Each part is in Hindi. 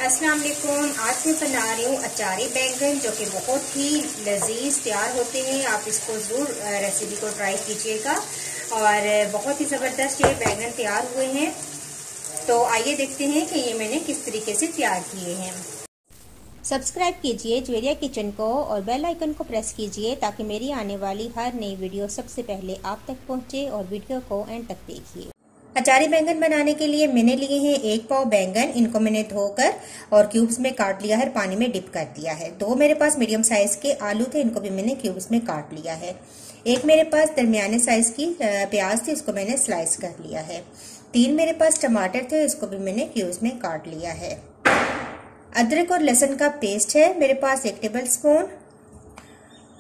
अस्सलाम वालेकुम। आज मैं बना रही हूँ अचारी बैंगन, जो कि बहुत ही लजीज तैयार होते हैं। आप इसको जरूर रेसिपी को ट्राई कीजिएगा और बहुत ही जबरदस्त ये बैंगन तैयार हुए हैं। तो आइए देखते हैं कि ये मैंने किस तरीके से तैयार किए हैं। सब्सक्राइब कीजिए ज्वेरिया किचन को और बेल आइकन को प्रेस कीजिए ताकि मेरी आने वाली हर नई वीडियो सबसे पहले आप तक पहुंचे और वीडियो को एंड तक देखिए। अचारी बैंगन बनाने के लिए मैंने लिए हैं 1 पाव बैंगन। इनको मैंने धोकर और क्यूब्स में काट लिया है, पानी में डिप कर दिया है। 2 मेरे पास मीडियम साइज के आलू थे, इनको भी मैंने क्यूब्स में काट लिया है। 1 मेरे पास दरमियाने साइज की प्याज थी, इसको मैंने स्लाइस कर लिया है। 3 मेरे पास टमाटर थे, इसको भी मैंने क्यूब्स में काट लिया है। अदरक और लहसुन का पेस्ट है मेरे पास 1 टेबल स्पून।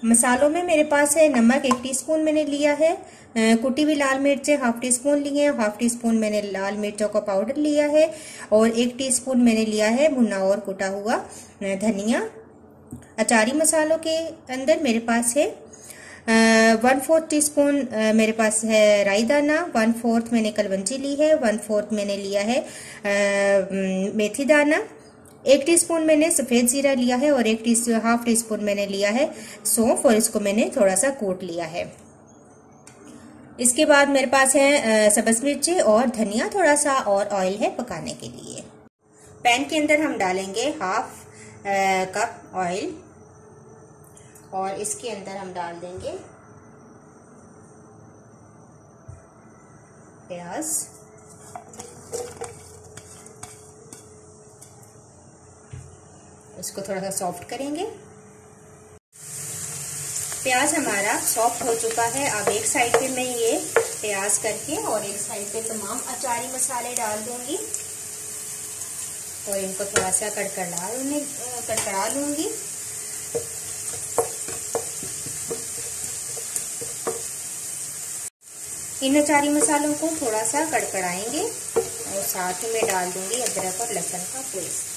मसालों में मेरे पास है नमक 1 टीस्पून मैंने लिया है। कुटी हुई लाल मिर्चें 1/2 टीस्पून लिए हैं। 1/2 टीस्पून मैंने लाल मिर्चों का पाउडर लिया है और 1 टीस्पून मैंने लिया है भुना और कुटा हुआ धनिया। अचारी मसालों के अंदर मेरे पास है 1/4 टीस्पून मेरे पास है राई दाना, 1/4 मैंने कलवंजी ली है, 1/4 मैंने लिया है मेथी दाना, 1 टीस्पून मैंने सफेद जीरा लिया है और 1/2 टीस्पून मैंने लिया है सौंफ और इसको मैंने थोड़ा सा कूट लिया है। इसके बाद मेरे पास है सब्ज मिर्ची और धनिया, थोड़ा सा और ऑयल है पकाने के लिए। पैन के अंदर हम डालेंगे 1/2 कप ऑयल और इसके अंदर हम डाल देंगे प्याज। इसको थोड़ा सा सॉफ्ट करेंगे। प्याज हमारा सॉफ्ट हो चुका है। अब एक साइड पे मैं ये प्याज करके और एक साइड पे तमाम अचारी मसाले डाल दूंगी और इनको थोड़ा सा कड़कड़ा लूंगी। इन अचारी मसालों को थोड़ा सा कड़कड़ाएंगे और साथ ही मैं डाल दूंगी अदरक और लहसुन का पेस्ट।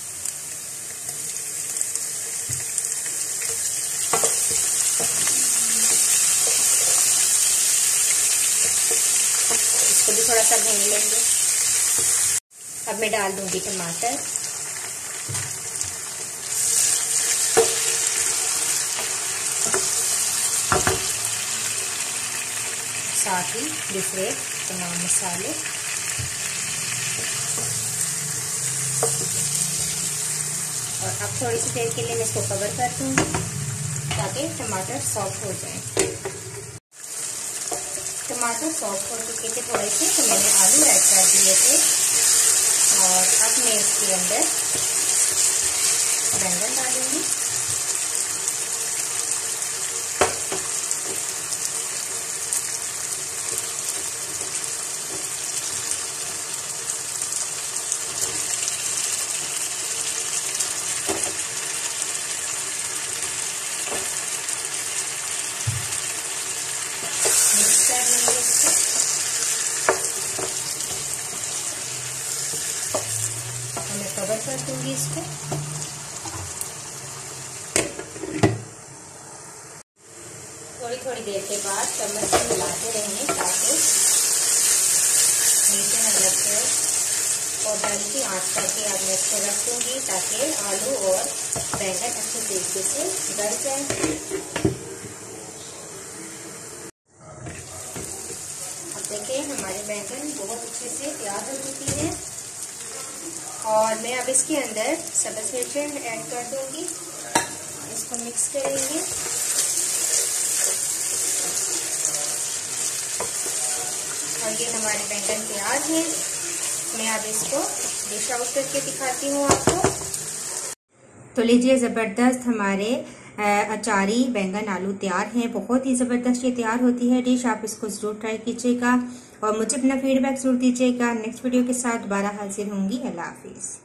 इसको भी थोड़ा सा भून लेंगे। अब मैं डाल दूंगी टमाटर, साथ ही दूसरे तमाम मसाले और अब थोड़ी सी देर के लिए मैं इसको कवर कर दूंगी ताकि टमाटर सॉफ्ट हो जाए। टमाटर सॉफ्ट हो चुके थे थोड़े से, तो मैंने आलू ऐड कर दिए थे और अब मैं इसके अंदर बैंगन डालूंगी। मैं कवर कर दूंगी इसको। थोड़ी थोड़ी देर के बाद चम्मच से मिलाते रहेंगे ताकि नीचे न लग जाए और हल्की आंच करके अब मैं इसको रख दूंगी ताकि आलू और बैंगन अच्छे तरीके से गल जाए। देखिए हमारे बैंगन बहुत अच्छे से तैयार हो चुकी हैं और मैं अब इसके अंदर सब्ज मिर्चें ऐड कर दूंगी। इसको मिक्स करेंगे और ये हमारे बैंगन तैयार हैं। मैं अब इसको डिश आउट करके दिखाती हूँ आपको। तो लीजिए ज़बरदस्त हमारे अचारी बैंगन आलू तैयार हैं। बहुत ही ज़बरदस्त ये तैयार होती है डिश। आप इसको ज़रूर ट्राई कीजिएगा और मुझे अपना फीडबैक ज़रूर दीजिएगा। नेक्स्ट वीडियो के साथ दोबारा हाजिर होंगी। अल्लाह हाफिज़।